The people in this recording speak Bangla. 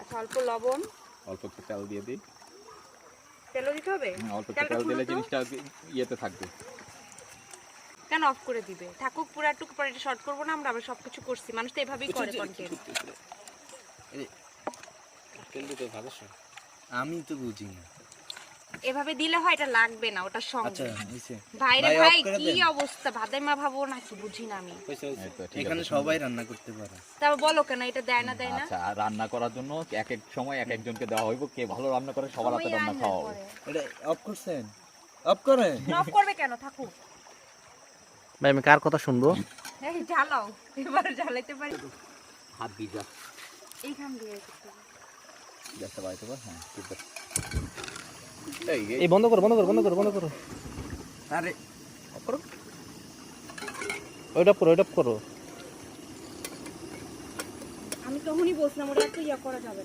আচ্ছা অল্প লবণ, অল্প একটু তেল দিয়ে দিই। তেলও দিতে হবে? অল্প একটু তেল দিলে জিনিসটা ইয়েতে থাকবে। কেন অফ করে দিবে? থাকুক পুরাটুকু, পরে এটা শর্ট করবো না আমরা? আবার সবকিছু করছি, মানুষ তো এভাবেই করে কন্টেন্ট। আমি তো বুঝি না। এভাবে দিলে হয়, এটা লাগবে না ওটার আচ্ছা সঙ্গে। হইছে ভাই রে ভাই, ভাই, off করে কি দেন। অবস্থা! ভাদাইমা ভাবো নাকি, বুঝি না আমি। এই তো, ঠিক এখানে আছে। সবাই রান্না করতে পারে। তারপর বলো কেন এটা দেয় না দেয় না? আচ্ছা, আর রান্না করার জন্য এক এক সময় এক একজনকে দেওয়া হইব, কে ভালো রান্না করে সবার হাতে সময় রান্না আয় না খাওয়া হবে। পরে। এটা অফ করছেন? অফ করেন। অফ করবে কেন? থাকুক। ভাই আমি কার কথা শুনবো? এই জ্বালাও, এবার জ্বালাইতে পারি। হাত ভিজা এইখান দিয়ে করতে হবে। গ্যাসটা বাড়াইতে পার। হ্যাঁ, ঠিক আছে। এই বন্ধ করো বন্ধ করো বন্ধ করো বন্ধ করো। আরে ওইটা করো ওইটা করো। আমি তখনই বলছিলাম ওটা এত ইয়া করা যাবে না।